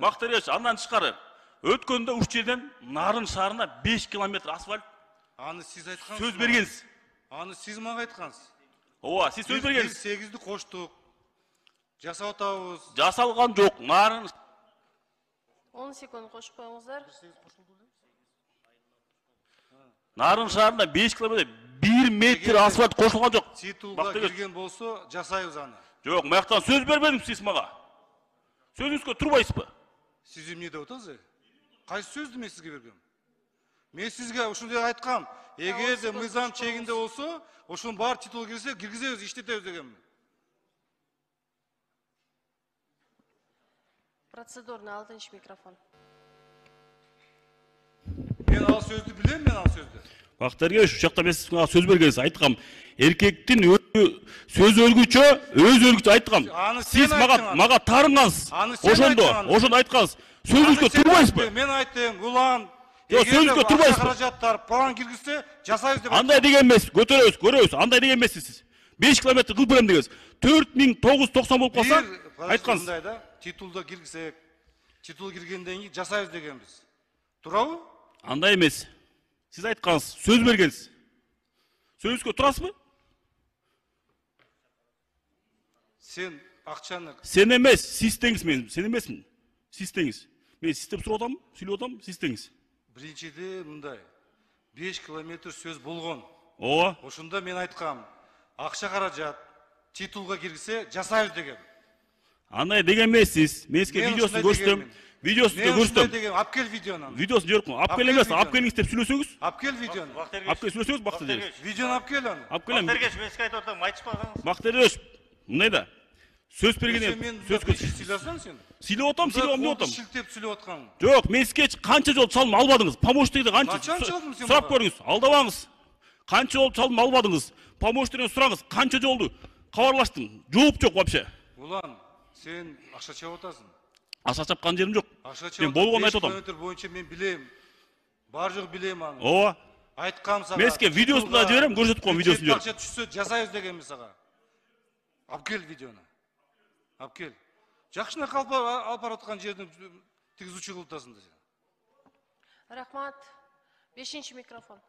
Бактырияч, андан тышкары өткөндө уч жерден Нарын шаарына 5 километр асфальт. Аны сиз айткансыз. Сөз бергенсиз. Аны сиз мага айткансыз. Ооба, сиз сөз бергенсиз. Biz 8'di koştuk. Жасап атабыз. Жасалган жок. Нарын 10 секунд кошуп коюңуздар. Нарын шаарында 5 километр 1 метр асфальт кошулган жок. Титулга кирген болсо, жасайбыз аны. Жок, маяктан сөз бербедиңиз сиз мага. Сөзүңүзгө турбайсызбы? Siz эмне деп атасыз? Кайсы сөздү мен сизге бергем? Мен сизге ушундай айткам. Эгерде мыйзам чегинде болсо, ошонун бар титул кирсе, киргизебиз, иштетебиз дегенмин. Процедурный 6 микрофон. Мен ал сөздү билем, мен ал сөздү. Бактырияч, ушул жакта мен сизге сөз бергенсиз, айткам. Эркектин сөз өлгүчө, өз өлгүчө айткам. Сиз мага тарыңгансыз. Ошондо айткансыз. Сөзүңүзгө турбайсызбы? Мен айттым, улан. Сөзүңүзгө турбайсызбы? Каражаттар план киргизсе, жасайбыз деп. Андай деген эмес, көтөрөбүз, көрөбүз. Андай деген эмес сиз. 5 километр кылып берем дегенсиз. 4990 болуп калса, айткансыз. Мындай да, титулда киргизсек, титул киргенден кийин жасайбыз дегенбиз. Турабы? Андай эмес. Сиз айткансыз, сөз бергенсиз. Сөзүңүзгө турасызбы? Сен акчаны. Сен эмес, сиз деңиз мен. Сен эмесмин. Сиз деңиз. Мен сиз деп сурап атам, сүйлөп атам, сиз деңиз. Биринчиде мындай. 5 километр сөз болгон. Ооба. Ошондо мен айткам, акча каражат титулга киргизе жасайбыз деген. Андай деген эмес сиз. Мен сизге видеосун көрсөтөм. Видеосун көрсөтөм. Алып кел видеону. Видеосун жиберип коюң. Алып кел эмес, алып келиңиз деп сүйлөсөңүз. Алып кел видеону. Алып кел сүйлөсөңүз Бактырияч. Видеону алып кел аны. Алып келем. Бактырияч, мен сизге айтып атам, айтышпагаңыз. Бактырияч, мындай да. Сөз бергенде сөз сүйлөсөң сен. Сүйлөп атам, деп атам. Шилтеп сүйлөп аткаң. Жок, мен сизге канча жол чалым албадыңыз? Помощникте канча? Сурап көрүңүз, алдабаңыз. Канча жол чалым албадыңыз? Помощниктен сураңыз, канча жолду кабарлаштым? Жооп жок вообще. Улан, сен акча чап атасың. Акча чапкан жерим жок. Мен болгонун айтып атам. Километр боюнча мен билем. Бар жок билем аны. Ооба. Айткам сага. Мен сизге видеосун да жиберем, көрсөтүп коем видеосун. Акча түшсө жасайбыз дегенмин сага. Алып кел видеону. Алып кел. Жакшына алып бараткан жерден тигизүүчү кылып атасың да сен. Рахмат. 5 микрофон.